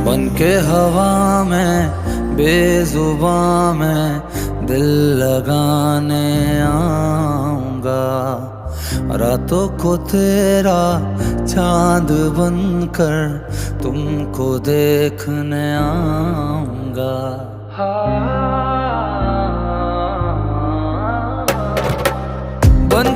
बन के हवा में बेजुबां में दिल लगाने आऊंगा। रातों को तेरा चांद बनकर तुमको देखने आऊंगा। बन